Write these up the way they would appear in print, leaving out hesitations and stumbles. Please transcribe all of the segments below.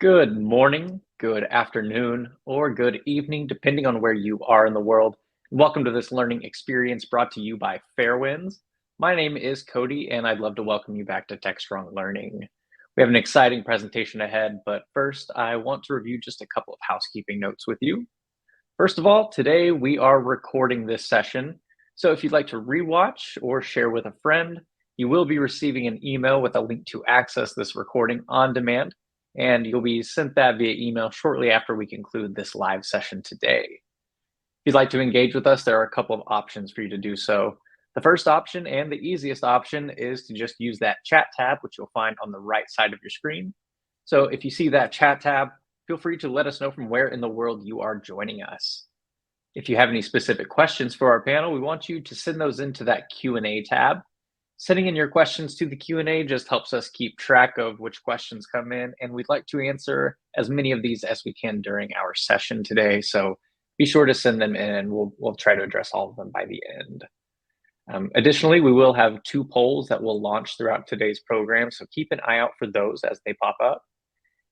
Good morning, good afternoon, or good evening, depending on where you are in the world. Welcome to this learning experience brought to you by Fairwinds. My name is Cody, and I'd love to welcome you back to Techstrong Learning. We have an exciting presentation ahead, but first, I want to review just a couple of housekeeping notes with you. First of all, today we are recording this session, so if you'd like to rewatch or share with a friend, you will be receiving an email with a link to access this recording on demand, and you'll be sent that via email shortly after we conclude this live session today. If you'd like to engage with us, there are a couple of options for you to do so. The first option and the easiest option is to just use that chat tab, which you'll find on the right side of your screen. So if you see that chat tab, feel free to let us know from where in the world you are joining us. If you have any specific questions for our panel, we want you to send those into that Q&A tab. Sending in your questions to the Q&A just helps us keep track of which questions come in, and we'd like to answer as many of these as we can during our session today. So be sure to send them in, and we'll try to address all of them by the end. Additionally, we will have 2 polls that will launch throughout today's program, so keep an eye out for those as they pop up.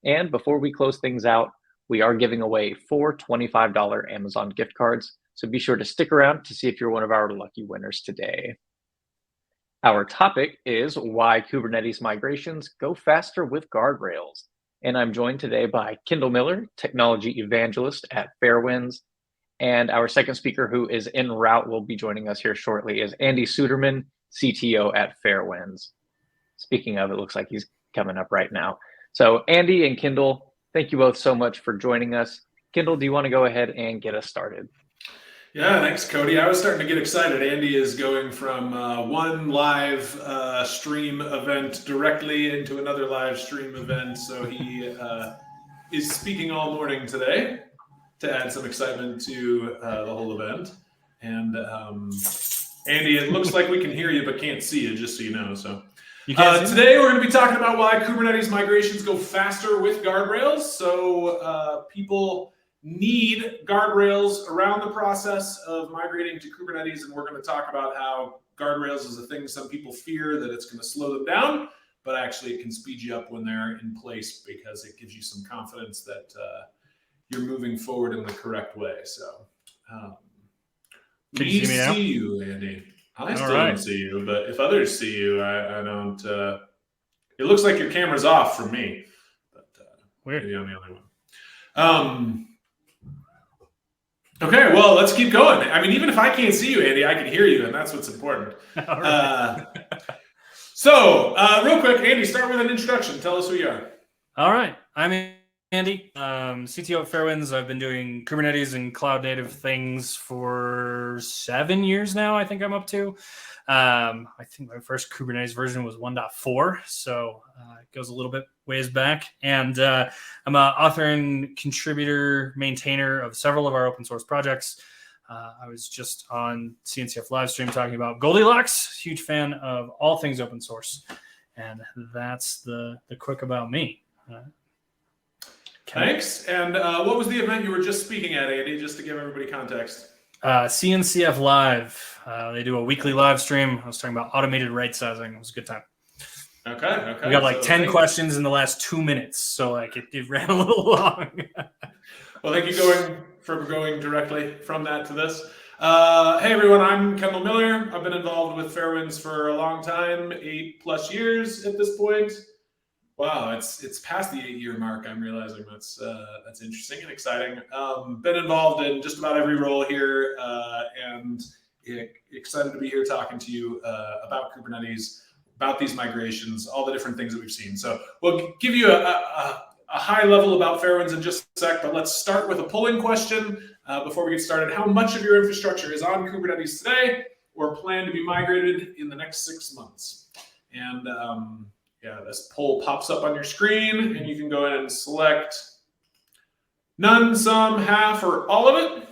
And before we close things out, we are giving away 4 $25 Amazon gift cards, so be sure to stick around to see if you're one of our lucky winners today. Our topic is why Kubernetes migrations go faster with Guardrails. And I'm joined today by Kendall Miller, Technology Evangelist at Fairwinds. And our second speaker who is en route will be joining us here shortly is Andy Suderman, CTO at Fairwinds. Speaking of, it looks like he's coming up right now. So Andy and Kendall, thank you both so much for joining us. Kendall, do you want to go ahead and get us started? Yeah, thanks, Cody. I was starting to get excited. Andy is going from one live stream event directly into another live stream event. So he is speaking all morning today to add some excitement to the whole event. And Andy, it looks like we can hear you but can't see you, just so you know. So today we're going to be talking about why Kubernetes migrations go faster with Guardrails. So people need guardrails around the process of migrating to Kubernetes, and we're going to talk about how guardrails is a thing some people fear that it's going to slow them down, but actually it can speed you up when they're in place because it gives you some confidence that you're moving forward in the correct way. So we see you, Andy. I still don't see you, but if others see you, I don't. It looks like your camera's off for me, but weird. Maybe on the other one. Okay, well, let's keep going. I mean, even if I can't see you, Andy, I can hear you, and that's what's important. So, real quick, Andy, start with an introduction. Tell us who you are. All right. I'm Andy, CTO at Fairwinds. I've been doing Kubernetes and cloud-native things for 7 years now, I think I'm up to. I think my first Kubernetes version was 1.4, so it goes a little bit ways back. And I'm an author and contributor, maintainer of several of our open source projects. I was just on CNCF livestream talking about Goldilocks. Huge fan of all things open source. And that's the quick about me. Thanks. And what was the event you were just speaking at, Andy, just to give everybody context? CNCF Live. They do a weekly live stream. I was talking about automated right sizing. It was a good time. Okay. We got 10 questions in the last 2 minutes, so it ran a little long. Well, thank you for going directly from that to this. Hey everyone, I'm Kendall Miller. I've been involved with Fairwinds for a long time, 8+ years at this point. Wow, it's past the 8-year mark. I'm realizing that's interesting and exciting. Been involved in just about every role here, and excited to be here talking to you about Kubernetes, about these migrations, all the different things that we've seen. So we'll give you a high level about Fairwinds in just a sec, but let's start with a polling question before we get started. How much of your infrastructure is on Kubernetes today or planned to be migrated in the next 6 months? And yeah, this poll pops up on your screen, and you can go ahead and select none, some, half, or all of it.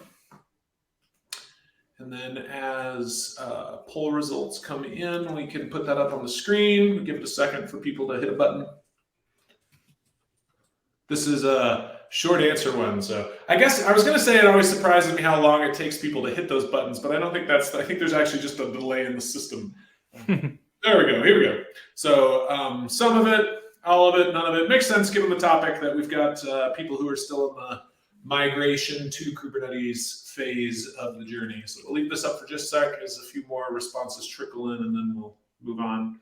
And then as poll results come in, we can put that up on the screen. We give it a second for people to hit a button. This is a short answer one. So I guess I was going to say it always surprises me how long it takes people to hit those buttons, but I don't think I think there's actually just a delay in the system. There we go. Here we go. So some of it, all of it, none of it. Makes sense given the topic that we've got people who are still in the migration to Kubernetes phase of the journey. So we'll leave this up for just a sec as a few more responses trickle in, and then we'll move on.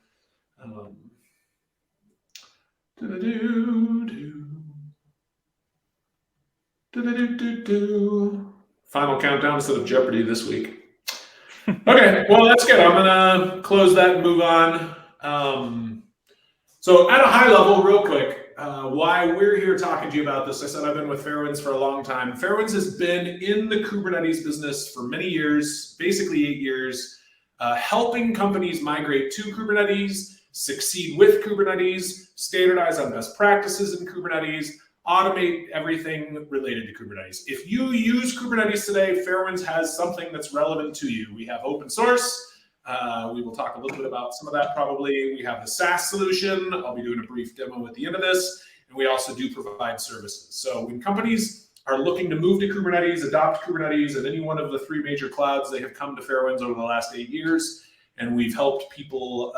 Final countdown instead of Jeopardy this week. Okay, well, that's good. I'm gonna close that and move on. So at a high level, real quick, why we're here talking to you about this. I said I've been with Fairwinds for a long time. Fairwinds has been in the Kubernetes business for many years, basically 8 years, helping companies migrate to Kubernetes, succeed with Kubernetes, standardize on best practices in Kubernetes, automate everything related to Kubernetes. If you use Kubernetes today, Fairwinds has something that's relevant to you. We have open source. We will talk a little bit about some of that probably. We have the SaaS solution. I'll be doing a brief demo at the end of this. And we also do provide services. So when companies are looking to move to Kubernetes, adopt Kubernetes at any one of the 3 major clouds, they have come to Fairwinds over the last 8 years. And we've helped people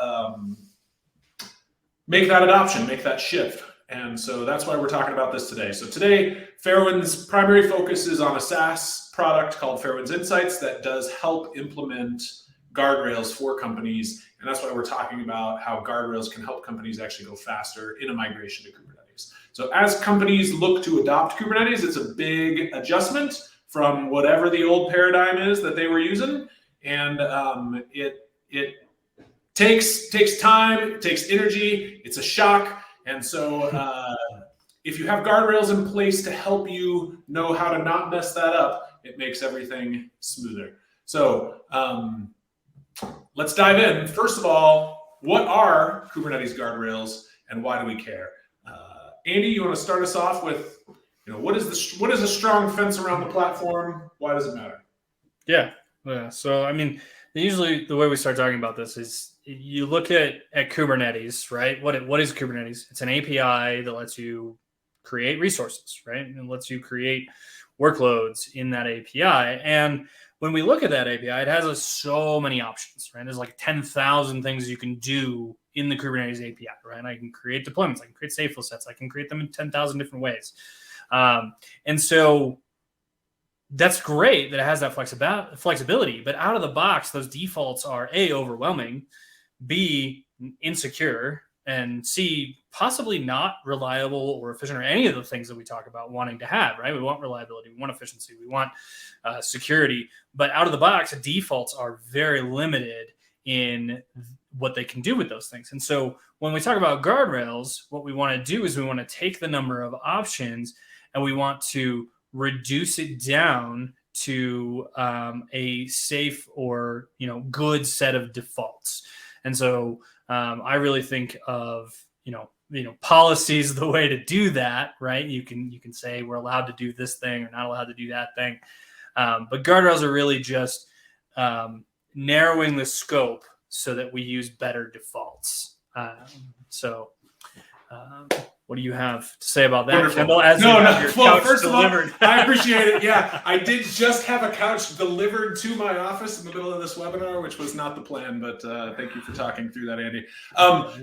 make that adoption, make that shift. And so that's why we're talking about this today. So today, Fairwinds' primary focus is on a SaaS product called Fairwinds Insights that does help implement guardrails for companies. And that's why we're talking about how guardrails can help companies actually go faster in a migration to Kubernetes. So as companies look to adopt Kubernetes, it's a big adjustment from whatever the old paradigm is that they were using. And it takes time, it takes energy, it's a shock. And so if you have guardrails in place to help you know how to not mess that up, it makes everything smoother. So let's dive in. First of all, what are Kubernetes guardrails and why do we care? Andy, you want to start us off with, what is a strong fence around the platform? Why does it matter? Yeah. So, I mean, usually the way we start talking about this is you look at Kubernetes, right? What is Kubernetes? It's an API that lets you create resources, right? And lets you create workloads in that API. And when we look at that API, it has so many options, right? There's like 10,000 things you can do in the Kubernetes API, right? I can create deployments, I can create stateful sets, I can create them in 10,000 different ways. And so that's great that it has that flexibility, but out of the box, those defaults are A, overwhelming, B, insecure, and C, possibly not reliable or efficient, or any of the things that we talk about wanting to have, right? We want reliability, we want efficiency, we want security, but out of the box, defaults are very limited in what they can do with those things. And so when we talk about guardrails, what we want to do is we want to take the number of options and we want to reduce it down to a safe or good set of defaults. And so I really think of policies the way to do that, right? You can say we're allowed to do this thing or not allowed to do that thing, but guardrails are really just narrowing the scope so that we use better defaults. What do you have to say about that, Wonderful. Kendall? As well, couch first delivered. of all, I appreciate it. Yeah, I did just have a couch delivered to my office in the middle of this webinar, which was not the plan, but thank you for talking through that, Andy.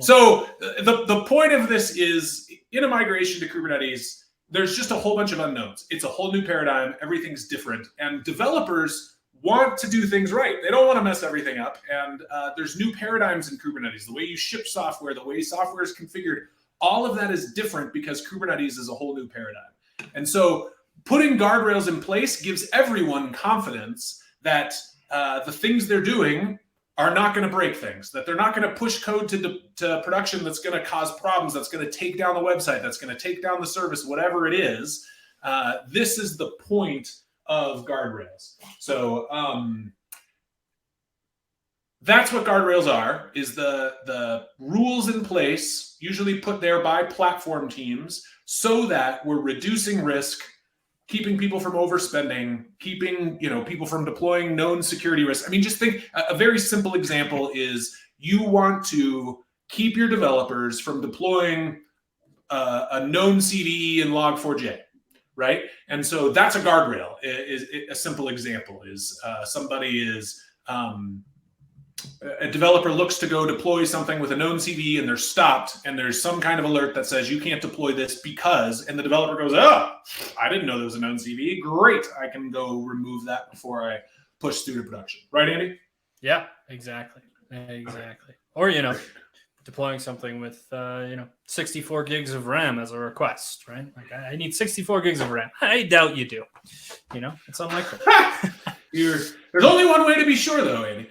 So the point of this is, in a migration to Kubernetes, there's just a whole bunch of unknowns. It's a whole new paradigm. Everything's different. And developers want to do things right. They don't want to mess everything up. And there's new paradigms in Kubernetes. The way you ship software, the way software is configured, all of that is different because Kubernetes is a whole new paradigm. And so putting guardrails in place gives everyone confidence that the things they're doing are not going to break things, that they're not going to push code to production that's going to cause problems, that's going to take down the website, that's going to take down the service, whatever it is. This is the point of guardrails. So that's what guardrails are, is the rules in place, usually put there by platform teams, so that we're reducing risk, keeping people from overspending, keeping people from deploying known security risks. I mean, just think, a very simple example is you want to keep your developers from deploying a known CVE in Log4j, right? And so that's a guardrail. Is a simple example is somebody is a developer looks to go deploy something with a known CD and they're stopped and there's some kind of alert that says you can't deploy this because, and the developer goes, oh, I didn't know there was a known CD. Great, I can go remove that before I push through to production. Right, Andy? Yeah, exactly. Or, deploying something with 64 gigs of RAM as a request, right? Like I need 64 gigs of RAM. I doubt you do. It's unlikely. There's only one way to be sure, though, Andy.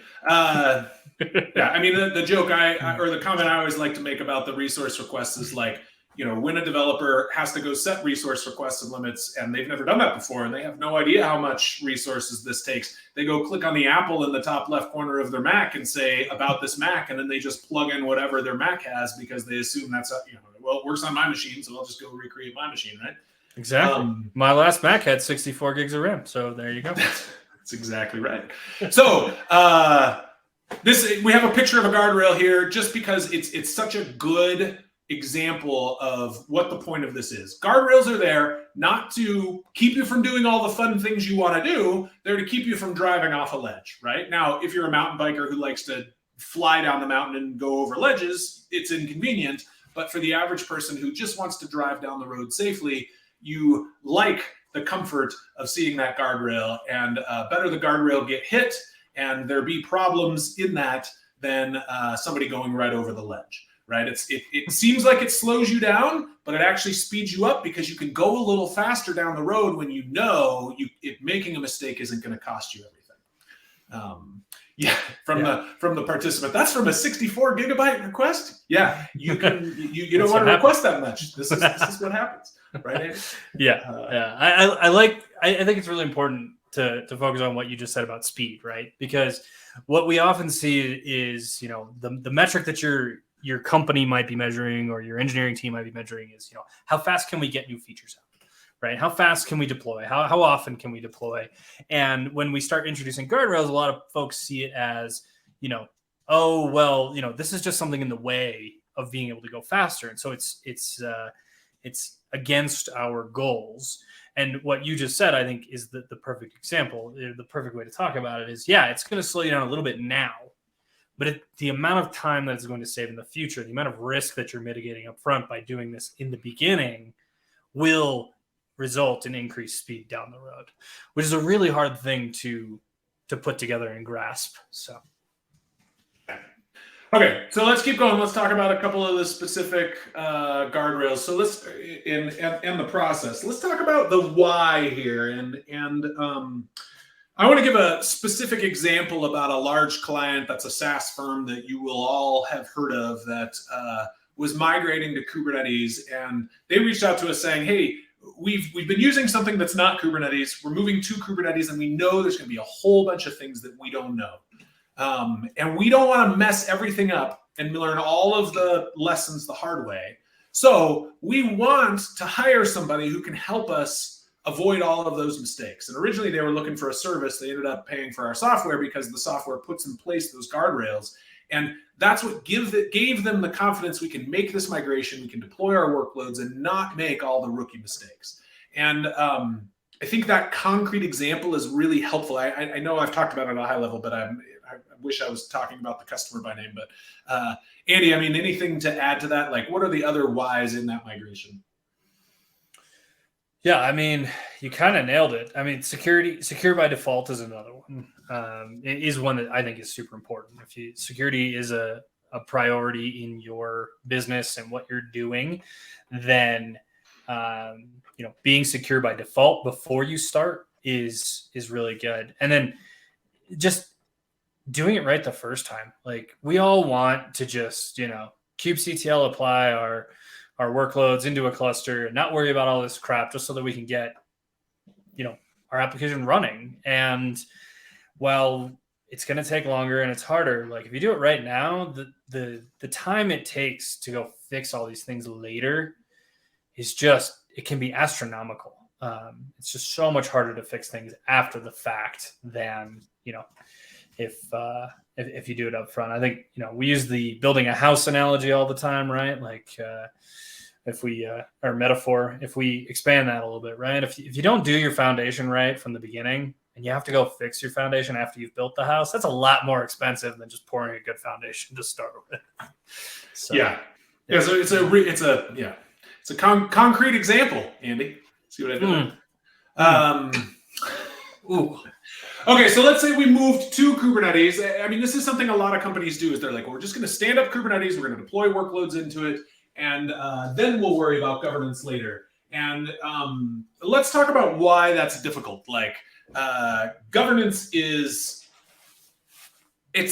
Yeah, I mean the joke or the comment I always like to make about the resource requests is like, when a developer has to go set resource requests and limits, and they've never done that before, and they have no idea how much resources this takes, they go click on the apple in the top left corner of their Mac and say about this Mac, and then they just plug in whatever their Mac has because they assume that's well, it works on my machine, so I'll just go recreate my machine, right? Exactly. My last Mac had 64 gigs of RAM, so there you go. That's exactly right. So we have a picture of a guardrail here just because it's such a good example of what the point of this is. Guardrails are there not to keep you from doing all the fun things you want to do. They're to keep you from driving off a ledge, right? Now, if you're a mountain biker who likes to fly down the mountain and go over ledges, it's inconvenient. But for the average person who just wants to drive down the road safely, you like the comfort of seeing that guardrail, and better the guardrail get hit and there be problems in that than somebody going right over the ledge. Right? It seems like it slows you down, but it actually speeds you up because you can go a little faster down the road when making a mistake isn't going to cost you everything. From the participant. That's from a 64 gigabyte request. Yeah, you don't want to request that much. This is what happens, right, Andy? I think it's really important to focus on what you just said about speed, right? Because what we often see is the metric that your company might be measuring or your engineering team might be measuring is, how fast can we get new features out, right? How fast can we deploy? How often can we deploy? And when we start introducing guardrails, a lot of folks see it as, this is just something in the way of being able to go faster. And so it's against our goals. And what you just said, I think, is the perfect example. The perfect way to talk about it is, it's going to slow you down a little bit now. But the amount of time that it's going to save in the future, the amount of risk that you're mitigating up front by doing this in the beginning will result in increased speed down the road, which is a really hard thing to put together and grasp. So, okay, so let's keep going. Let's talk about a couple of the specific guardrails. So let's in the process. Let's talk about the why here, and I want to give a specific example about a large client that's a SaaS firm that you will all have heard of that was migrating to Kubernetes, and they reached out to us saying, "Hey, we've been using something that's not Kubernetes. We're moving to Kubernetes, and we know there's going to be a whole bunch of things that we don't know, and we don't want to mess everything up and learn all of the lessons the hard way. So we want to hire somebody who can help us avoid all of those mistakes." And originally they were looking for a service. They ended up paying for our software because the software puts in place those guardrails. And that's what gave them the confidence we can make this migration, we can deploy our workloads and not make all the rookie mistakes. And I think that concrete example is really helpful. I know I've talked about it at a high level, but I wish I was talking about the customer by name. But Andy, I mean, anything to add to that? Like, what are the other whys in that migration? Yeah, I mean, you kind of nailed it. I mean, secure by default is another one. It is one that I think is super important. Security is a priority in your business and what you're doing, then being secure by default before you start is really good. And then just doing it right the first time. Like, we all want to just kubectl apply our workloads into a cluster and not worry about all this crap just so that we can get, our application running. And while it's going to take longer and it's harder, like if you do it right now, the time it takes to go fix all these things later is it can be astronomical. It's just so much harder to fix things after the fact than, if you do it up front. I think, we use the building a house analogy all the time, right? Like, if we expand that a little bit, right? If you don't do your foundation right from the beginning, and you have to go fix your foundation after you've built the house, that's a lot more expensive than just pouring a good foundation to start with. So, yeah. So it's a concrete example, Andy. See what I did there? Ooh. Okay, so let's say we moved to Kubernetes. I mean, this is something a lot of companies do. Is they're like, well, we're just going to stand up Kubernetes, we're going to deploy workloads into it, and then we'll worry about governance later. And let's talk about why that's difficult. Like, governance it's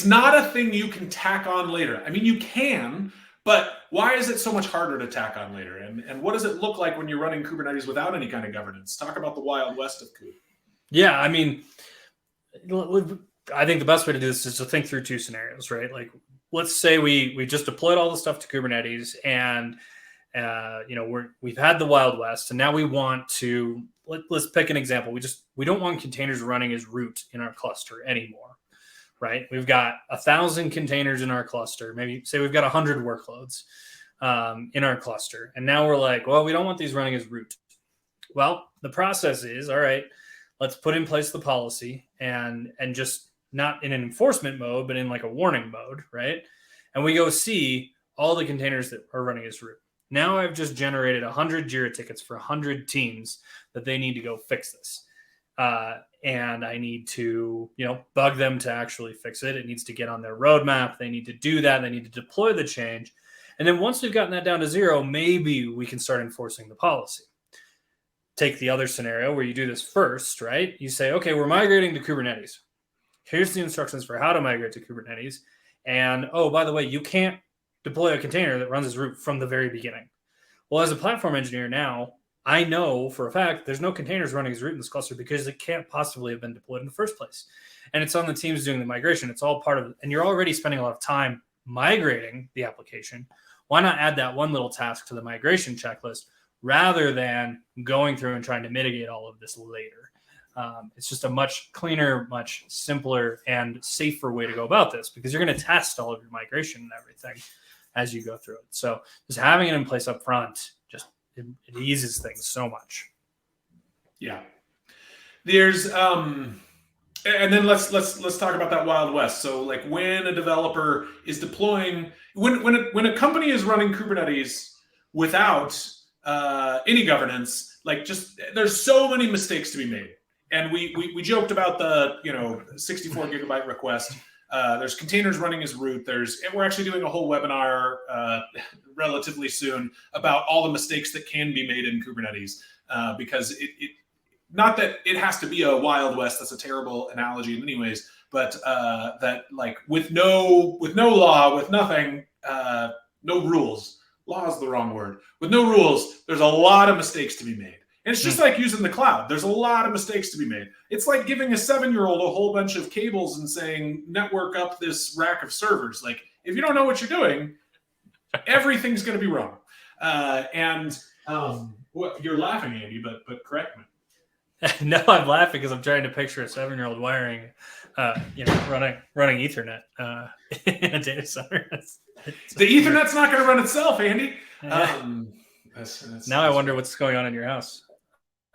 not a thing you can tack on later. I mean, you can, but why is it so much harder to tack on later? And what does it look like when you're running Kubernetes without any kind of governance? Talk about the Wild West of Kube. Yeah, I mean, I think the best way to do this is to think through two scenarios, right? Like, let's say we just deployed all the stuff to Kubernetes, and we've had the Wild West, and now we want to let's pick an example. We don't want containers running as root in our cluster anymore, right? We've got 1,000 containers in our cluster. Maybe say we've got 100 workloads in our cluster, and now we're like, well, we don't want these running as root. Well, the process is, all right, let's put in place the policy and just not in an enforcement mode, but in like a warning mode, right? And we go see all the containers that are running as root. Now I've just generated 100 Jira tickets for 100 teams that they need to go fix this. And I need to, bug them to actually fix it. It needs to get on their roadmap. They need to do that. They need to deploy the change. And then once we've gotten that down to 0, maybe we can start enforcing the policy. Take the other scenario where you do this first, right? You say, okay, we're migrating to Kubernetes. Here's the instructions for how to migrate to Kubernetes. And, oh, by the way, you can't deploy a container that runs as root from the very beginning. Well, as a platform engineer now, I know for a fact there's no containers running as root in this cluster because it can't possibly have been deployed in the first place. And it's on the teams doing the migration. It's all part of it. And you're already spending a lot of time migrating the application. Why not add that one little task to the migration checklist rather than going through and trying to mitigate all of this later? It's just a much cleaner, much simpler, and safer way to go about this because you're going to test all of your migration and everything as you go through it. So just having it in place up front, it eases things so much. Yeah. There's and then let's talk about that Wild West. So like when a developer is deploying, when a company is running Kubernetes without any governance, like just there's so many mistakes to be made. And we joked about the 64 gigabyte request. There's containers running as root. We're actually doing a whole webinar relatively soon about all the mistakes that can be made in Kubernetes because it not that it has to be a Wild West. That's a terrible analogy in many ways, but that like with no law, with nothing, no rules. Law is the wrong word. With no rules, there's a lot of mistakes to be made. And it's just like using the cloud. There's a lot of mistakes to be made. It's like giving a 7-year-old a whole bunch of cables and saying, network up this rack of servers. Like, if you don't know what you're doing, everything's going to be wrong. You're laughing, Andy, but correct me. No, I'm laughing because I'm trying to picture a 7-year-old wiring, running Ethernet in a data center. The Ethernet's not going to run itself, Andy. Now I wonder what's going on in your house.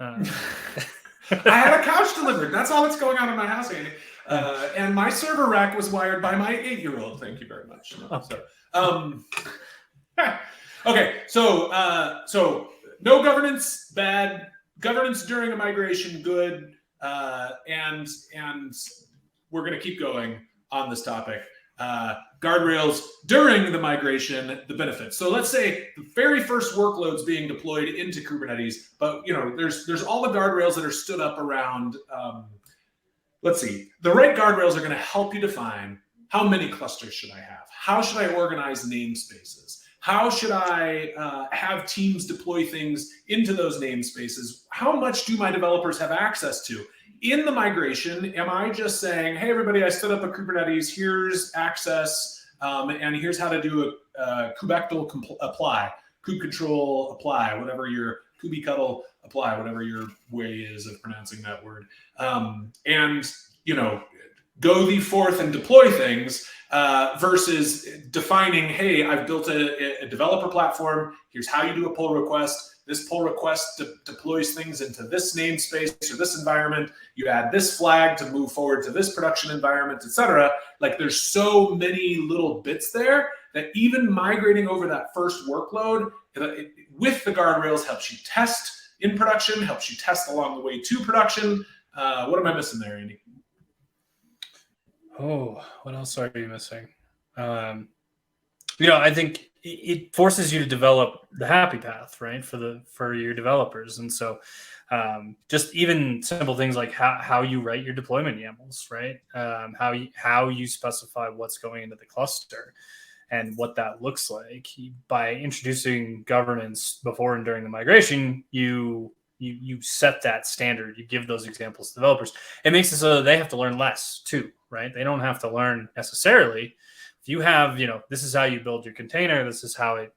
I had a couch delivered. That's all that's going on in my house, Andy. And my server rack was wired by my 8-year-old. Thank you very much. Okay, so no governance, bad. Governance during a migration, good. And we're going to keep going on this topic. Guardrails during the migration, the benefits. So let's say the very first workloads being deployed into Kubernetes, but there's all the guardrails that are stood up around. Let's see, the right guardrails are going to help you define how many clusters should I have? How should I organize namespaces? How should I have teams deploy things into those namespaces? How much do my developers have access to? In the migration, am I just saying, hey, everybody, I stood up a Kubernetes, here's access, and here's how to do a kubectl apply, kube control apply, whatever your kubectl apply, whatever your way is of pronouncing that word. And, go thee forth and deploy things versus defining, hey, I've built a developer platform. Here's how you do a pull request. this pull request deploys things into this namespace or this environment. You add this flag to move forward to this production environment, etc. Like there's so many little bits there that even migrating over that first workload with the guardrails helps you test in production, helps you test along the way to production. What am I missing there, Andy? Oh, what else are you missing? I think it forces you to develop the happy path, right, for your developers. And so just even simple things like how you write your deployment YAMLs, right? How you specify what's going into the cluster and what that looks like. By introducing governance before and during the migration, you set that standard. You give those examples to developers. It makes it so that they have to learn less too, right? They don't have to learn necessarily. If you have, this is how you build your container, this is how it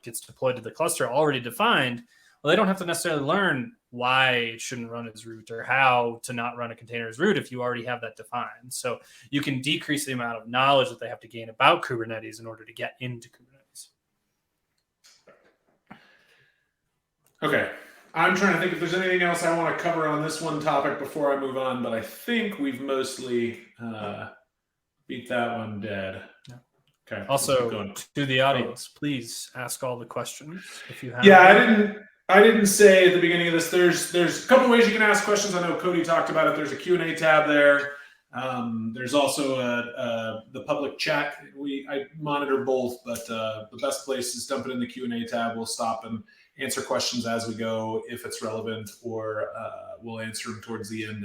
gets deployed to the cluster already defined, well, they don't have to necessarily learn why it shouldn't run as root or how to not run a container as root if you already have that defined. So you can decrease the amount of knowledge that they have to gain about Kubernetes in order to get into Kubernetes. Okay. I'm trying to think if there's anything else I want to cover on this one topic before I move on, but I think we've mostly beat that one dead. Yeah. Okay. Also, to the audience, please ask all the questions if you have. Yeah, I didn't say at the beginning of this. There's a couple ways you can ask questions. I know Cody talked about it. There's a Q&A tab there. There's also the public chat. I monitor both, but the best place is dump it in the Q&A tab. We'll stop and answer questions as we go if it's relevant, or we'll answer them towards the end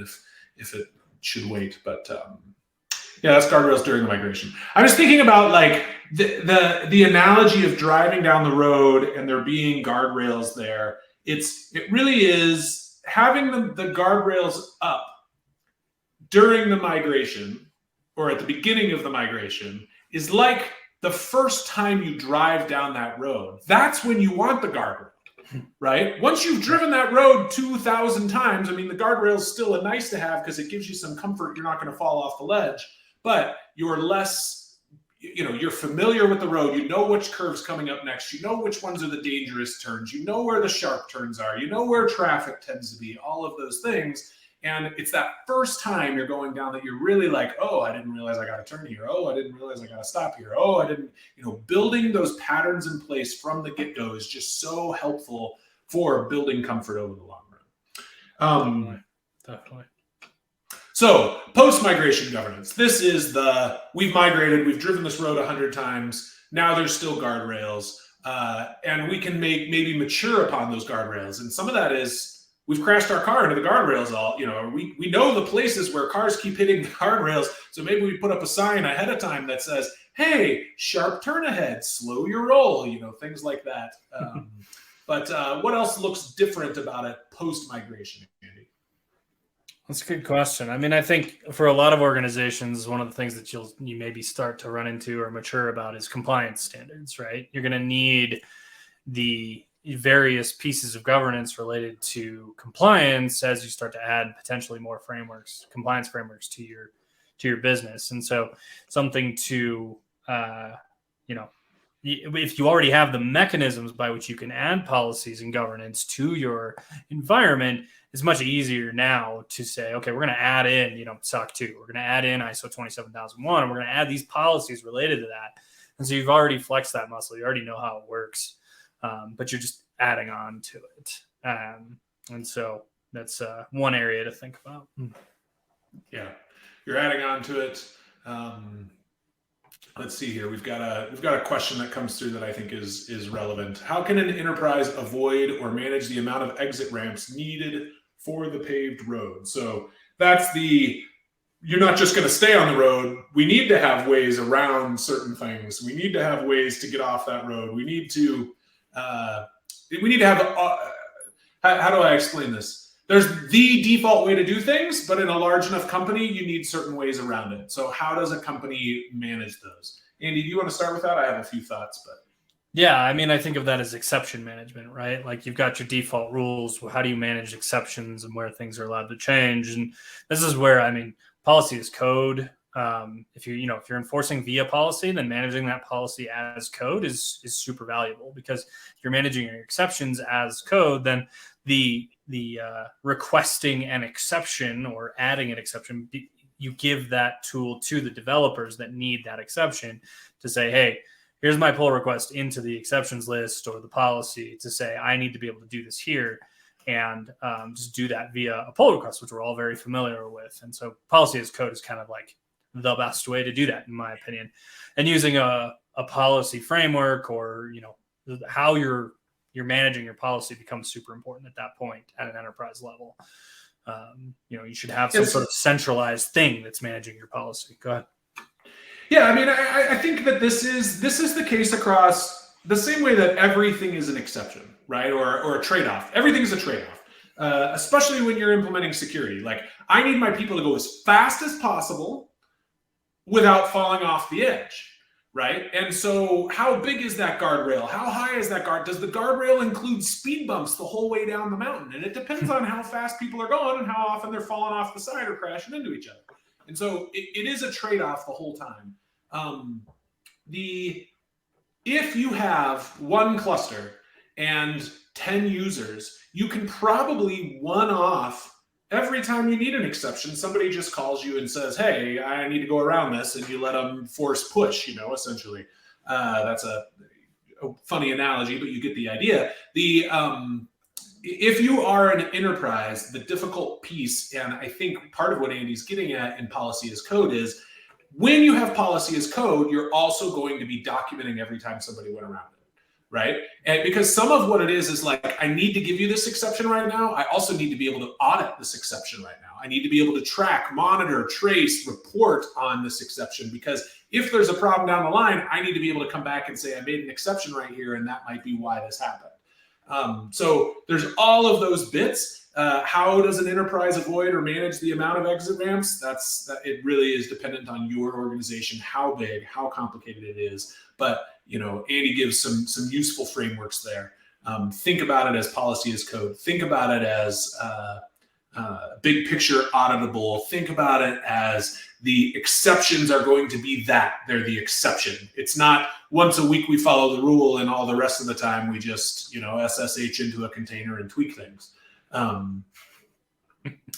if it should wait. But yeah, that's guardrails during the migration. I was thinking about like the analogy of driving down the road and there being guardrails there. It really is having the guardrails up during the migration or at the beginning of the migration is like the first time you drive down that road. That's when you want the guardrail, right? Once you've driven that road 2,000 times, I mean, the guardrail is still a nice to have because it gives you some comfort. You're not going to fall off the ledge. But you're less, you're familiar with the road. You know which curve's coming up next. You know which ones are the dangerous turns. You know where the sharp turns are. You know where traffic tends to be, all of those things. And it's that first time you're going down that you're really like, oh, I didn't realize I got to turn here. Oh, I didn't realize I got to stop here. Oh, I didn't, building those patterns in place from the get-go is just so helpful for building comfort over the long run. Definitely. So post-migration governance, this is we've migrated, we've driven this road 100 times. Now there's still guardrails, and we can maybe mature upon those guardrails. And some of that is we've crashed our car into the guardrails. We know the places where cars keep hitting guardrails. So maybe we put up a sign ahead of time that says, hey, sharp turn ahead, slow your roll, things like that. But what else looks different about it post-migration, Andy? That's a good question. I mean, I think for a lot of organizations, one of the things that you maybe start to run into or mature about is compliance standards, right? You're going to need the various pieces of governance related to compliance as you start to add potentially more compliance frameworks to your business. And so something to, if you already have the mechanisms by which you can add policies and governance to your environment, it's much easier now to say, okay, we're going to add in, SOC 2, we're going to add in ISO 27001, and we're going to add these policies related to that. And so you've already flexed that muscle. You already know how it works, but you're just adding on to it. And so that's one area to think about. Yeah, you're adding on to it. Let's see here. We've got a question that comes through that I think is relevant. How can an enterprise avoid or manage the amount of exit ramps needed for the paved road? So that's you're not just going to stay on the road. We need to have ways around certain things. We need to have ways to get off that road. We need to have, how do I explain this? There's the default way to do things, but in a large enough company, you need certain ways around it. So how does a company manage those? Andy, do you want to start with that? I have a few thoughts, but. Yeah, I mean, I think of that as exception management, right? Like you've got your default rules. How do you manage exceptions and where things are allowed to change? And this is where, policy is code. if you're enforcing via policy, then managing that policy as code is super valuable, because if you're managing your exceptions as code, then the requesting an exception or adding an exception, you give that tool to the developers that need that exception to say, hey, here's my pull request into the exceptions list or the policy to say I need to be able to do this here, and just do that via a pull request, which we're all very familiar with. And so policy as code is kind of like the best way to do that, in my opinion. And using a policy framework, or how you're managing your policy, becomes super important at that point at an enterprise level. You should have some sort of centralized thing that's managing your policy. Go ahead. Yeah, I mean, I think that this is the case across the same way that everything is an exception, right? Or a trade-off. Everything's a trade-off, especially when you're implementing security. Like, I need my people to go as fast as possible without falling off the edge, right? And so how big is that guardrail? How high is that guard? Does the guardrail include speed bumps the whole way down the mountain? And it depends on how fast people are going and how often they're falling off the side or crashing into each other. And so it is a trade-off the whole time. If you have one cluster and 10 users, you can probably one-off every time you need an exception. Somebody just calls you and says, hey, I need to go around this, and you let them force push, essentially. That's a funny analogy, but you get the idea. If you are an enterprise, the difficult piece, and I think part of what Andy's getting at in policy as code, is when you have policy as code, you're also going to be documenting every time somebody went around it. Right? And because some of what it is like, I need to give you this exception right now. I also need to be able to audit this exception right now. I need to be able to track, monitor, trace, report on this exception, because if there's a problem down the line, I need to be able to come back and say, I made an exception right here, and that might be why this happened. So there's all of those bits. How does an enterprise avoid or manage the amount of exit ramps? It really is dependent on your organization, how big, how complicated it is. But Andy gives some useful frameworks there. Think about it as policy as code. Think about it as big picture auditable. Think about it as the exceptions are going to be that. They're the exception. It's not once a week we follow the rule and all the rest of the time we just SSH into a container and tweak things.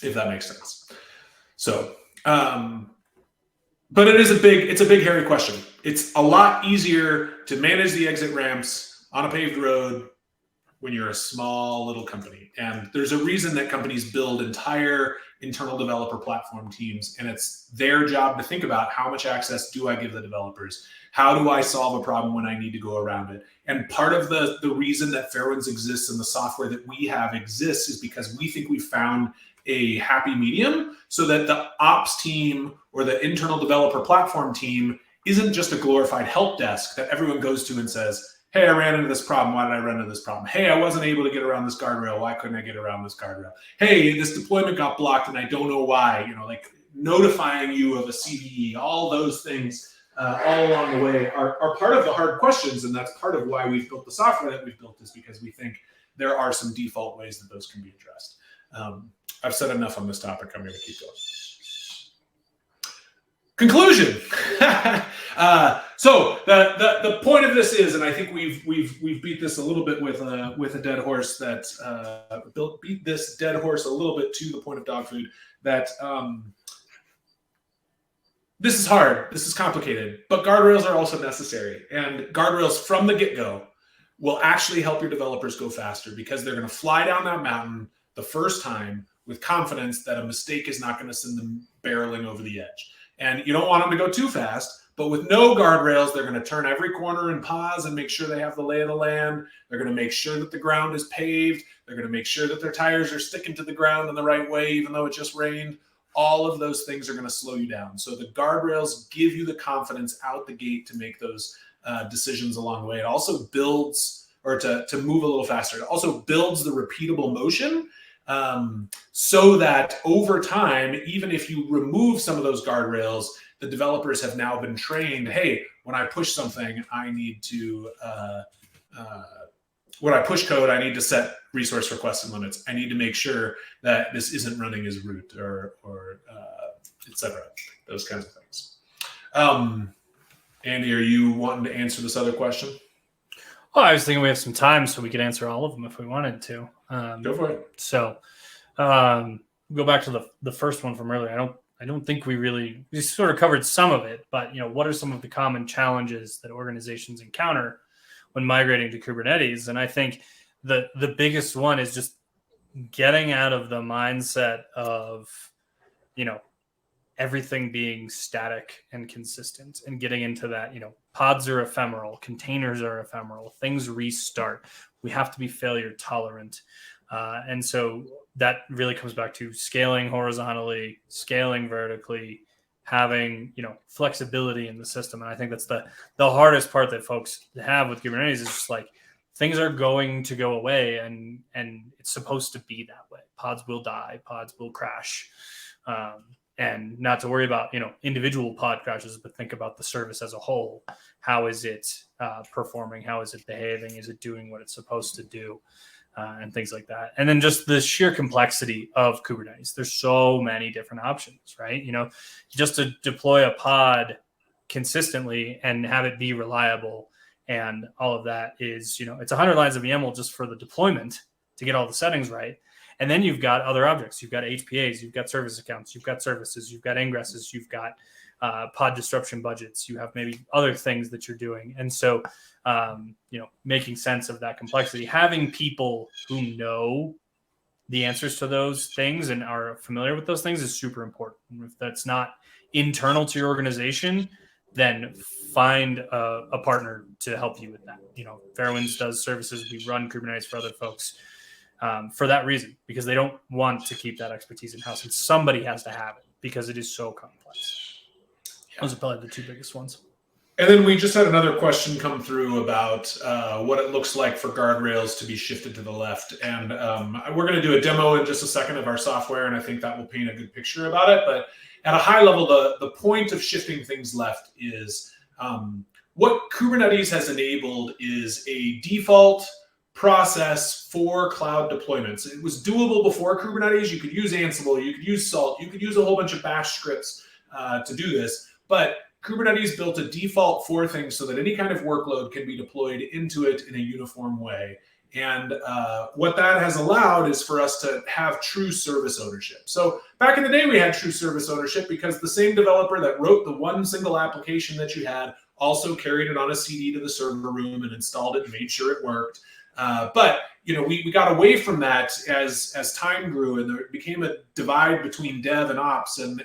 If that makes sense. So, but it's a big hairy question. It's a lot easier to manage the exit ramps on a paved road when you're a small little company. And there's a reason that companies build entire internal developer platform teams, and it's their job to think about how much access do I give the developers? How do I solve a problem when I need to go around it? And part of the reason that Fairwinds exists and the software that we have exists is because we think we found a happy medium so that the ops team or the internal developer platform team isn't just a glorified help desk that everyone goes to and says, hey, I ran into this problem. Why did I run into this problem? Hey, I wasn't able to get around this guardrail. Why couldn't I get around this guardrail? Hey, this deployment got blocked and I don't know why. Like notifying you of a CVE, all those things all along the way are part of the hard questions. And that's part of why we've built the software that we've built, is because we think there are some default ways that those can be addressed. I've said enough on this topic. I'm going to keep going. Conclusion. So the point of this is, and I think we've beat this a little bit with a dead horse, that beat this dead horse a little bit to the point of dog food, that this is hard, this is complicated, but guardrails are also necessary, and guardrails from the get-go will actually help your developers go faster, because they're going to fly down that mountain the first time with confidence that a mistake is not going to send them barreling over the edge. And you don't want them to go too fast, but with no guardrails, they're going to turn every corner and pause and make sure they have the lay of the land. They're going to make sure that the ground is paved. They're going to make sure that their tires are sticking to the ground in the right way, even though it just rained. All of those things are going to slow you down. So the guardrails give you the confidence out the gate to make those decisions along the way. It also builds, or to move a little faster, it also builds the repeatable motion. So that over time, even if you remove some of those guardrails, the developers have now been trained, hey, when I push something, I need to, when I push code, I need to set resource requests and limits. I need to make sure that this isn't running as root, or etc. Those kinds of things. Andy, are you wanting to answer this other question? Well, I was thinking we have some time, so we could answer all of them if we wanted to. Go for it. So, go back to the first one from earlier. I don't think we sort of covered some of it, but what are some of the common challenges that organizations encounter when migrating to Kubernetes? And I think the biggest one is just getting out of the mindset of everything being static and consistent, and getting into that, pods are ephemeral, containers are ephemeral, things restart. We have to be failure tolerant. And so that really comes back to scaling horizontally, scaling vertically, having, flexibility in the system. And I think that's the hardest part that folks have with Kubernetes is just like, things are going to go away, and it's supposed to be that way. Pods will die, pods will crash. And not to worry about, individual pod crashes, but think about the service as a whole. How is it performing? How is it behaving? Is it doing what it's supposed to do? And things like that. And then just the sheer complexity of Kubernetes. There's so many different options, right? Just to deploy a pod consistently and have it be reliable and all of that is, it's 100 lines of YAML just for the deployment to get all the settings right. And then you've got other objects. You've got HPAs, you've got service accounts, you've got services, you've got ingresses, you've got pod disruption budgets, you have maybe other things that you're doing. And so, making sense of that complexity, having people who know the answers to those things and are familiar with those things is super important. And if that's not internal to your organization, then find a partner to help you with that. Fairwinds does services. We run Kubernetes for other folks. For that reason, because they don't want to keep that expertise in-house, and somebody has to have it because it is so complex. Yeah. Those are probably the two biggest ones. And then we just had another question come through about what it looks like for guardrails to be shifted to the left. And we're going to do a demo in just a second of our software, and I think that will paint a good picture about it. But at a high level, the point of shifting things left is what Kubernetes has enabled is a default process for cloud deployments. It was doable before Kubernetes. You could use Ansible, you could use Salt, you could use a whole bunch of bash scripts to do this, but Kubernetes built a default for things so that any kind of workload can be deployed into it in a uniform way. And what that has allowed is for us to have true service ownership. So back in the day, we had true service ownership because the same developer that wrote the one single application that you had also carried it on a CD to the server room and installed it and made sure it worked. But we got away from that as time grew, and there became a divide between dev and ops. And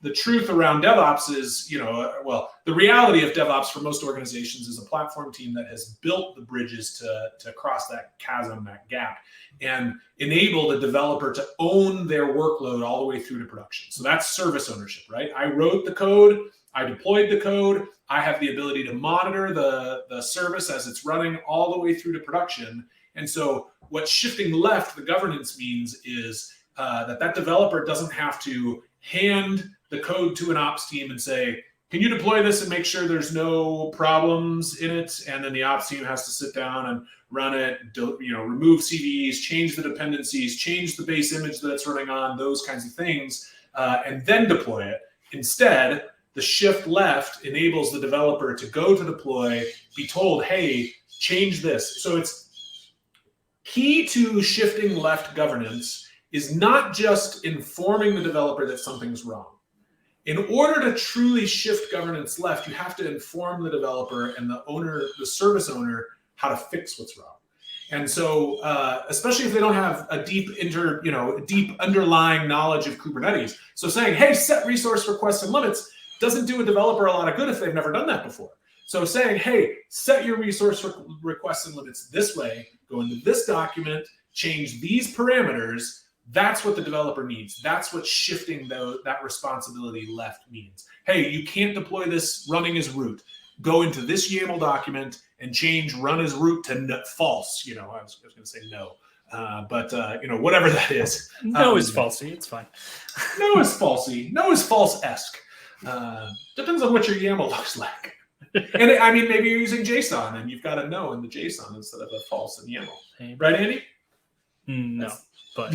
the truth around DevOps is, the reality of DevOps for most organizations is a platform team that has built the bridges to cross that chasm, that gap, and enable the developer to own their workload all the way through to production. So that's service ownership, right? I wrote the code, I deployed the code, I have the ability to monitor the service as it's running all the way through to production. And so what shifting left the governance means is that developer doesn't have to hand the code to an ops team and say, can you deploy this and make sure there's no problems in it? And then the ops team has to sit down and run it, remove CVEs, change the dependencies, change the base image that it's running on, those kinds of things, and then deploy it. Instead, the shift left enables the developer to go to deploy, be told, hey, change this. So it's key to shifting left governance is not just informing the developer that something's wrong. In order to truly shift governance left, you have to inform the developer and the service owner, how to fix what's wrong. And so, especially if they don't have a deep underlying knowledge of Kubernetes. So saying, hey, set resource requests and limits doesn't do a developer a lot of good if they've never done that before. So saying, hey, set your resource requests and limits this way, go into this document, change these parameters, that's what the developer needs. That's what shifting that responsibility left means. Hey, you can't deploy this running as root. Go into this YAML document and change run as root to false. I was going to say no. But whatever that is. No is falsy. It's fine. No is falsy. No is false-esque. Depends on what your YAML looks like. And maybe you're using JSON and you've got a no in the JSON instead of a false in YAML. Right, Andy? No, but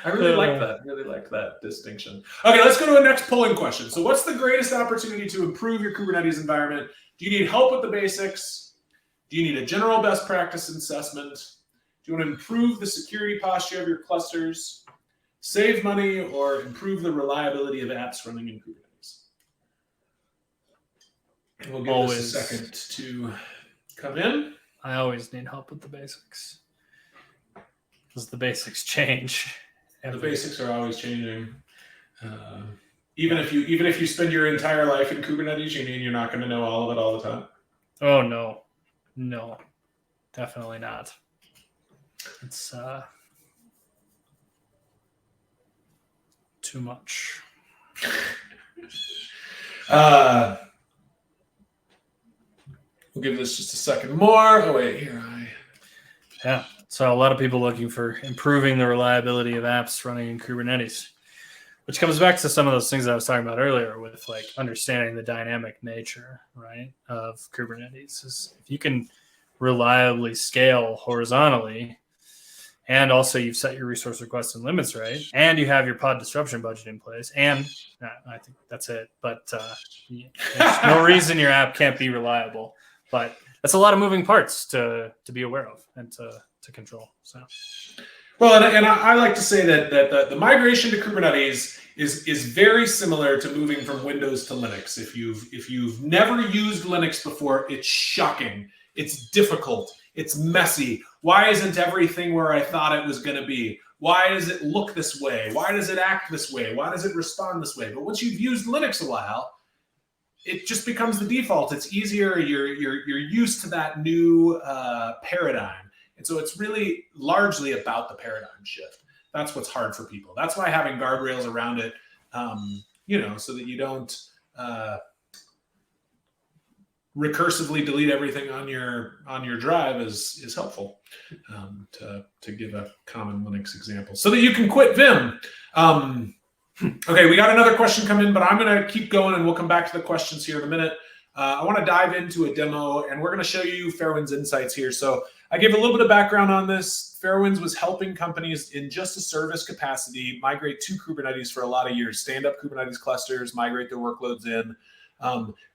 I really like that. Really like that distinction. Okay, let's go to a next polling question. So what's the greatest opportunity to improve your Kubernetes environment? Do you need help with the basics? Do you need a general best practice assessment? Do you want to improve the security posture of your clusters, save money, or improve the reliability of apps running in Kubernetes? And we'll give this a second to come in. I always need help with the basics because the basics change. The basics are always changing. Even if you spend your entire life in Kubernetes, you mean you're not going to know all of it all the time? Oh no, definitely not. It's too much. We'll give this just a second more. Oh wait, here Yeah. So a lot of people looking for improving the reliability of apps running in Kubernetes, which comes back to some of those things I was talking about earlier with like understanding the dynamic nature, right, of Kubernetes. Is if you can reliably scale horizontally, and also you've set your resource requests and limits right, and you have your pod disruption budget in place, and I think that's it. But there's no reason your app can't be reliable. But that's a lot of moving parts to be aware of and to control. So, well, and I like to say that the migration to Kubernetes is very similar to moving from Windows to Linux. If you've never used Linux before, it's shocking. It's difficult. It's messy. Why isn't everything where I thought it was going to be? Why does it look this way? Why does it act this way? Why does it respond this way? But once you've used Linux a while, it just becomes the default. It's easier. You're used to that new paradigm. And so it's really largely about the paradigm shift. That's what's hard for people. That's why having guardrails around it, so that you don't recursively delete everything on your drive is helpful. To give a common Linux example, so that you can quit Vim. Okay, we got another question come in, but I'm going to keep going and we'll come back to the questions here in a minute. I want to dive into a demo and we're going to show you Fairwind's insights here. So I gave a little bit of background on this. Fairwinds was helping companies in just a service capacity migrate to Kubernetes for a lot of years, stand up Kubernetes clusters, migrate their workloads in.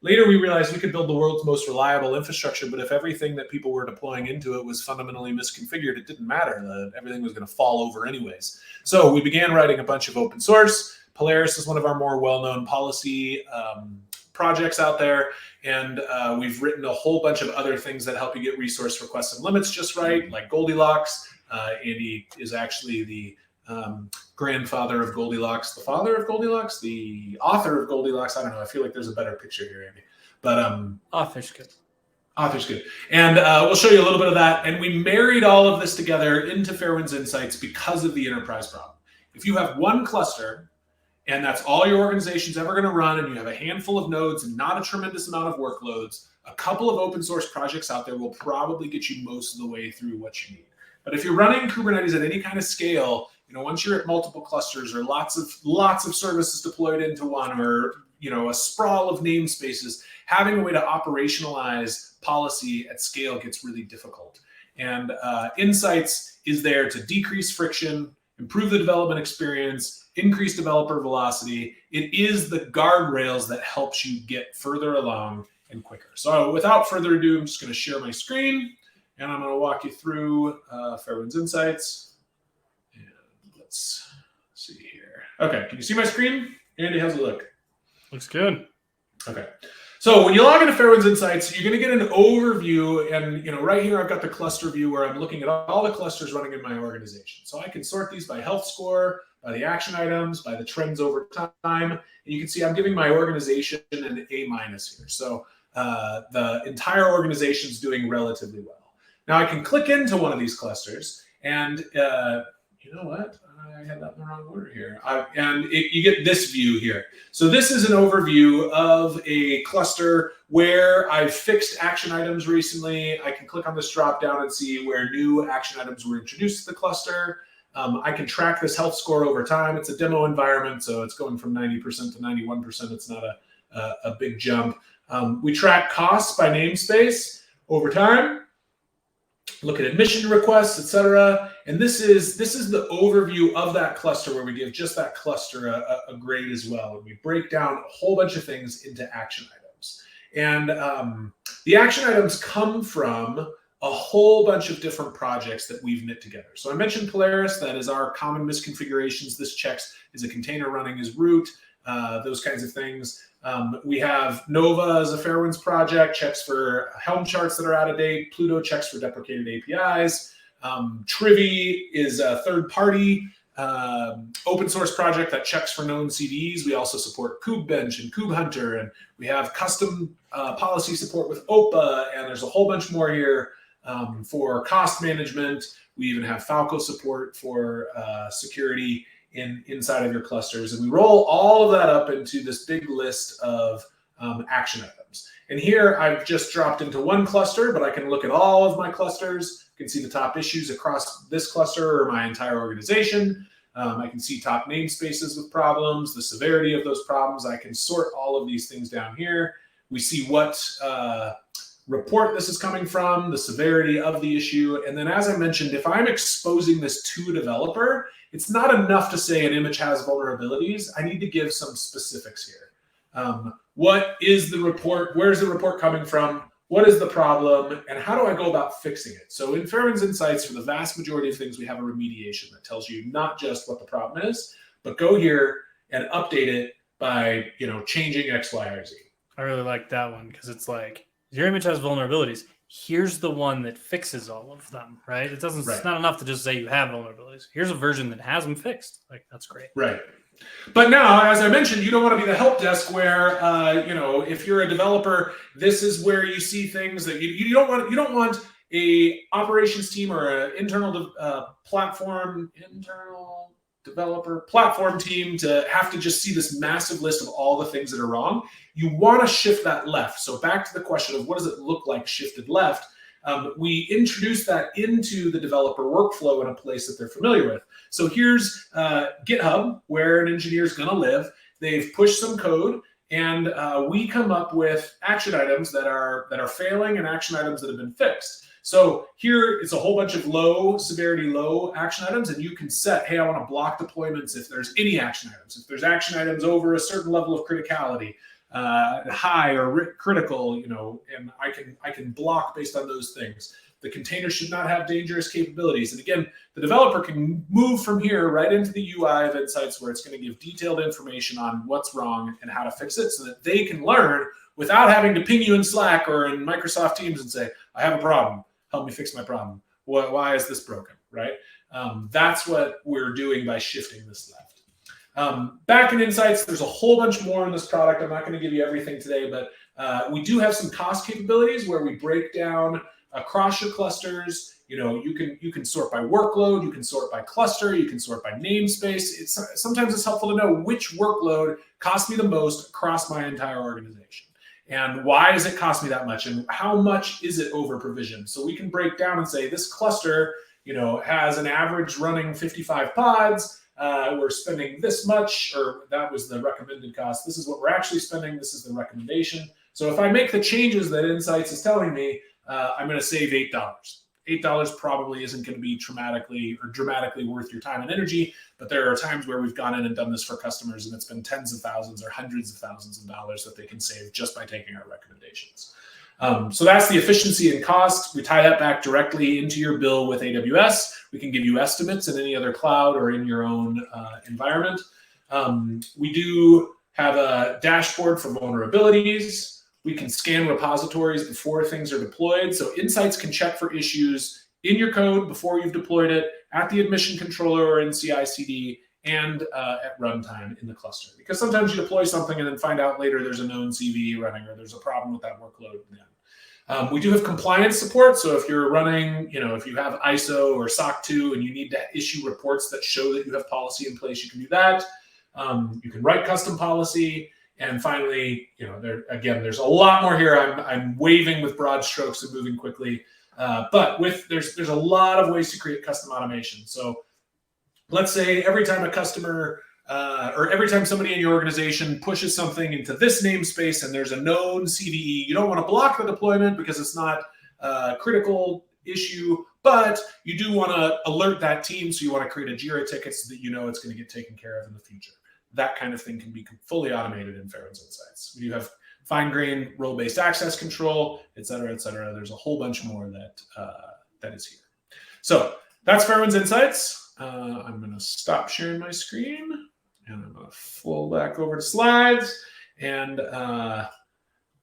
Later, we realized we could build the world's most reliable infrastructure, but if everything that people were deploying into it was fundamentally misconfigured, it didn't matter. Everything was going to fall over anyways. So we began writing a bunch of open source. Polaris is one of our more well-known policy projects out there. And we've written a whole bunch of other things that help you get resource requests and limits just right, like Goldilocks. Andy is actually the grandfather of Goldilocks, the father of Goldilocks, the author of Goldilocks. I don't know. I feel like there's a better picture here, Andy. But author's good. Author's good. And we'll show you a little bit of that. And we married all of this together into Fairwind's Insights because of the enterprise problem. If you have one cluster and that's all your organization's ever going to run, and you have a handful of nodes and not a tremendous amount of workloads, a couple of open source projects out there will probably get you most of the way through what you need. But if you're running Kubernetes at any kind of scale, once you're at multiple clusters or lots of services deployed into one, or a sprawl of namespaces, having a way to operationalize policy at scale gets really difficult. And Insights is there to decrease friction, improve the development experience, increase developer velocity. It is the guardrails that helps you get further along and quicker. So without further ado, I'm just going to share my screen and I'm going to walk you through Fairwind's Insights. And let's see here. Okay, can you see my screen? Andy, how's it look? Looks good. Okay. So when you log into Fairwind's Insights, you're going to get an overview, and right here I've got the cluster view where I'm looking at all the clusters running in my organization. So I can sort these by health score, by the action items, by the trends over time, and you can see I'm giving my organization an A- here. So the entire organization is doing relatively well. Now I can click into one of these clusters, and you know what? I had that in the wrong order here. You get this view here. So this is an overview of a cluster where I've fixed action items recently. I can click on this drop down and see where new action items were introduced to the cluster. I can track this health score over time. It's a demo environment, so it's going from 90% to 91%. It's not a big jump. We track costs by namespace over time. look at admission requests, etc. And this is the overview of that cluster, where we give just that cluster a grade as well. And we break down a whole bunch of things into action items. And the action items come from a whole bunch of different projects that we've knit together. So I mentioned Polaris, that is our common misconfigurations. This checks, is a container running as root, those kinds of things. We have Nova as a Fairwinds project, checks for Helm charts that are out of date. Pluto checks for deprecated APIs. Trivy is a third-party open source project that checks for known CVEs. We also support KubeBench and KubeHunter, and we have custom policy support with OPA, and there's a whole bunch more here for cost management. We even have Falco support for security inside of your clusters, and we roll all of that up into this big list of action items. And here I've just dropped into one cluster, but I can look at all of my clusters. I can see the top issues across this cluster or my entire organization. I can see top namespaces with problems, the severity of those problems. I can sort all of these things down here. We see what report this is coming from, the severity of the issue. And then, as I mentioned, if I'm exposing this to a developer, it's not enough to say an image has vulnerabilities. I need to give some specifics here. What is the report? Where's the report coming from? What is the problem? And how do I go about fixing it? So in Fairwinds Insights, for the vast majority of things, we have a remediation that tells you not just what the problem is, but go here and update it by changing X, Y, or Z. I really like that one, because it's like, your image has vulnerabilities. Here's the one that fixes all of them, right? It doesn't. Right. It's not enough to just say you have vulnerabilities. Here's a version that has them fixed. Like, that's great. Right. But now, as I mentioned, you don't want to be the help desk where, if you're a developer, this is where you see things that you don't want. You don't want a operations team or an internal developer platform team to have to just see this massive list of all the things that are wrong. You want to shift that left. So back to the question of what does it look like shifted left? We introduce that into the developer workflow in a place that they're familiar with. So here's GitHub, where an engineer is going to live. They've pushed some code, and we come up with action items that are failing and action items that have been fixed. So here it's a whole bunch of low severity, low action items, and you can set, hey, I want to block deployments if there's any action items. If there's action items over a certain level of criticality, high or critical, and I can block based on those things. The container should not have dangerous capabilities. And again, the developer can move from here right into the UI of Insights, where it's going to give detailed information on what's wrong and how to fix it, so that they can learn without having to ping you in Slack or in Microsoft Teams and say, I have a problem. Help me fix my problem. Why is this broken, right? That's what we're doing by shifting this left. Back in Insights, there's a whole bunch more in this product. I'm not going to give you everything today, but we do have some cost capabilities where we break down across your clusters. You can sort by workload, you can sort by cluster, you can sort by namespace. Sometimes it's helpful to know which workload costs me the most across my entire organization. And why does it cost me that much? And how much is it over provisioned? So we can break down and say this cluster, has an average running 55 pods. We're spending this much, or that was the recommended cost. This is what we're actually spending. This is the recommendation. So if I make the changes that Insights is telling me, I'm going to save $8. $8 probably isn't going to be dramatically worth your time and energy, but there are times where we've gone in and done this for customers, and it's been tens of thousands or hundreds of thousands of dollars that they can save just by taking our recommendations. So that's the efficiency and cost. We tie that back directly into your bill with AWS. We can give you estimates in any other cloud or in your own environment. We do have a dashboard for vulnerabilities. We can scan repositories before things are deployed. So Insights can check for issues in your code before you've deployed it, at the admission controller or in CI/CD, and at runtime in the cluster. Because sometimes you deploy something and then find out later there's a known CVE running or there's a problem with that workload. We do have compliance support. So if you're running, if you have ISO or SOC 2 and you need to issue reports that show that you have policy in place, you can do that. You can write custom policy. And finally, there's a lot more here. I'm waving with broad strokes and moving quickly, but there's a lot of ways to create custom automation. So let's say every time a customer or every time somebody in your organization pushes something into this namespace and there's a known CVE, you don't want to block the deployment because it's not critical issue, but you do want to alert that team. So you want to create a Jira ticket so that you know it's going to get taken care of in the future. That kind of thing can be fully automated in Fairwinds Insights. We do have fine-grained role-based access control, et cetera, et cetera. There's a whole bunch more that is here. So that's Fairwinds Insights. I'm going to stop sharing my screen, and I'm going to flow back over to slides, and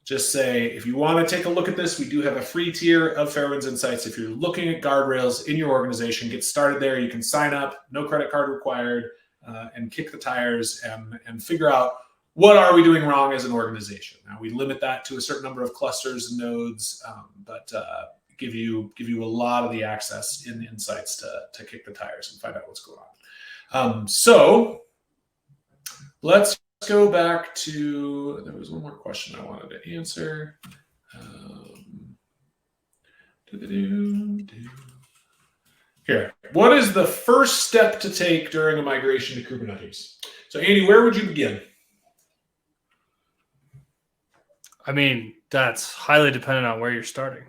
just say, if you want to take a look at this, we do have a free tier of Fairwinds Insights. If you're looking at guardrails in your organization, get started there. You can sign up, no credit card required, and kick the tires and figure out what are we doing wrong as an organization. Now, we limit that to a certain number of clusters and nodes, but give you a lot of the access in Insights to kick the tires and find out what's going on. So let's go back to, there was one more question I wanted to answer. Here, what is the first step to take during a migration to Kubernetes? So Andy, where would you begin? I mean, that's highly dependent on where you're starting.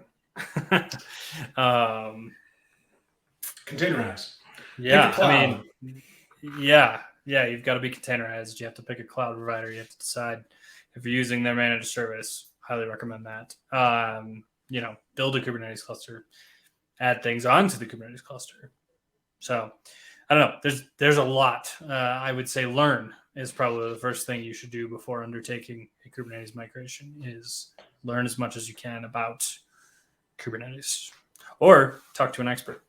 Containerize. Yeah, I mean, yeah, you've got to be containerized. You have to pick a cloud provider. You have to decide if you're using their managed service. Highly recommend that. Build a Kubernetes cluster, add things onto the Kubernetes cluster. So I don't know. There's a lot. I would say learn is probably the first thing you should do before undertaking a Kubernetes migration, is learn as much as you can about Kubernetes, or talk to an expert.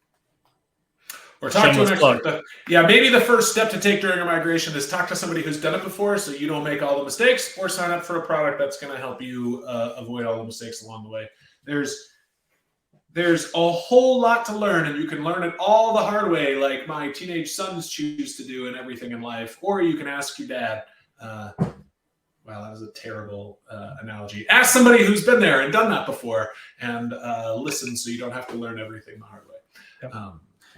Or talk to an expert. Yeah, maybe the first step to take during a migration is talk to somebody who's done it before so you don't make all the mistakes, or sign up for a product that's going to help you avoid all the mistakes along the way. There's a whole lot to learn, and you can learn it all the hard way, like my teenage sons choose to do in everything in life, or you can ask your dad. Wow, that was a terrible analogy. Ask somebody who's been there and done that before, and listen so you don't have to learn everything the hard way. Yep.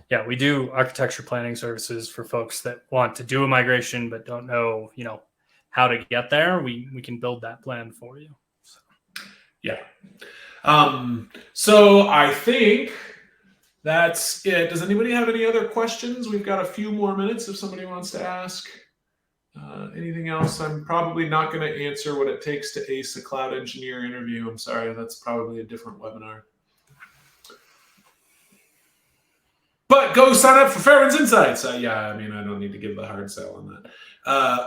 Yeah, we do architecture planning services for folks that want to do a migration but don't know, how to get there. We can build that plan for you. So. Yeah. So I think that's it. Does anybody have any other questions? We've got a few more minutes if somebody wants to ask anything else. I'm probably not going to answer what it takes to ace a cloud engineer interview. I'm sorry, that's probably a different webinar. But go sign up for Fairwinds Insights. I don't need to give the hard sell on that.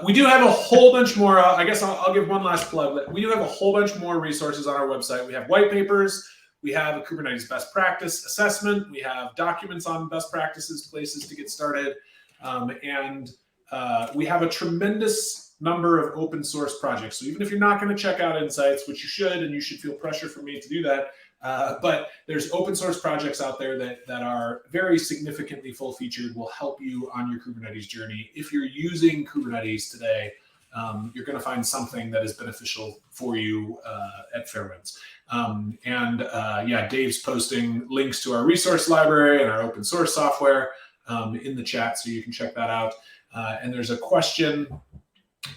We do have a whole bunch more. I guess I'll give one last plug. We do have a whole bunch more resources on our website. We have white papers. We have a Kubernetes best practice assessment. We have documents on best practices, places to get started. And we have a tremendous number of open source projects. So even if you're not going to check out Insights, which you should, and you should feel pressure from me to do that, but there's open source projects out there that are very significantly full featured, will help you on your Kubernetes journey. If you're using Kubernetes today, you're going to find something that is beneficial for you at Fairwinds. Dave's posting links to our resource library and our open source software in the chat, so you can check that out. And there's a question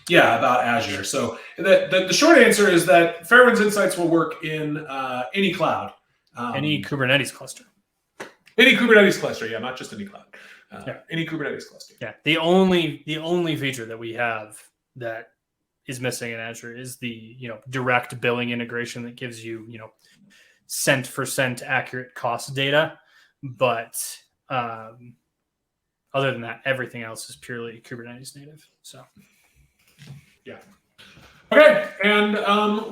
about Azure. So the short answer is that Fairwinds Insights will work in any cloud. Any Kubernetes cluster. Any Kubernetes cluster, not just any cloud. Any Kubernetes cluster. Yeah, the only feature that we have that is missing in Azure is the direct billing integration that gives you cent for cent accurate cost data. But other than that, everything else is purely Kubernetes native. So. Yeah. Okay. And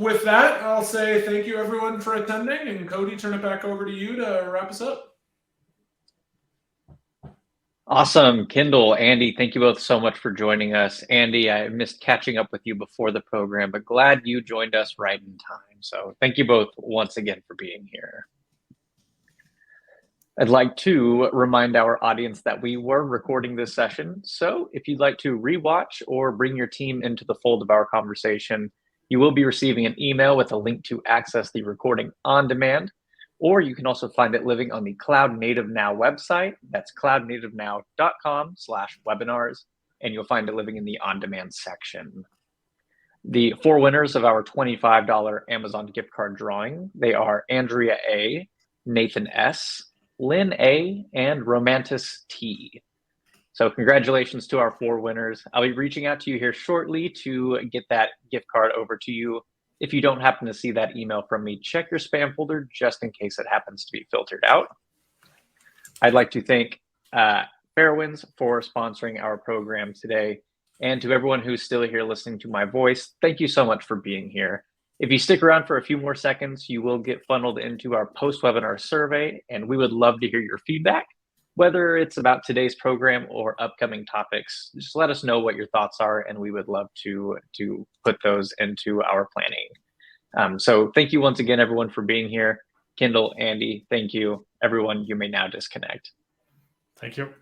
with that, I'll say thank you everyone for attending, and Cody, turn it back over to you to wrap us up. Awesome. Kendall, Andy, thank you both so much for joining us. Andy, I missed catching up with you before the program, but glad you joined us right in time. So thank you both once again for being here. I'd like to remind our audience that we were recording this session. So if you'd like to rewatch or bring your team into the fold of our conversation, you will be receiving an email with a link to access the recording on demand, or you can also find it living on the Cloud Native Now website. That's cloudnativenow.com/webinars, and you'll find it living in the on-demand section. The 4 winners of our $25 Amazon gift card drawing, they are Andrea A., Nathan S., Lynn A., and Romantis T. So congratulations to our 4 winners. I'll be reaching out to you here shortly to get that gift card over to you. If you don't happen to see that email from me, check your spam folder just in case it happens to be filtered out. I'd like to thank Fairwinds for sponsoring our program today. And to everyone who's still here listening to my voice, thank you so much for being here. If you stick around for a few more seconds, you will get funneled into our post-webinar survey, and we would love to hear your feedback, whether it's about today's program or upcoming topics. Just let us know what your thoughts are, and we would love to put those into our planning. So thank you once again, everyone, for being here. Kendall, Andy, thank you. Everyone, you may now disconnect. Thank you.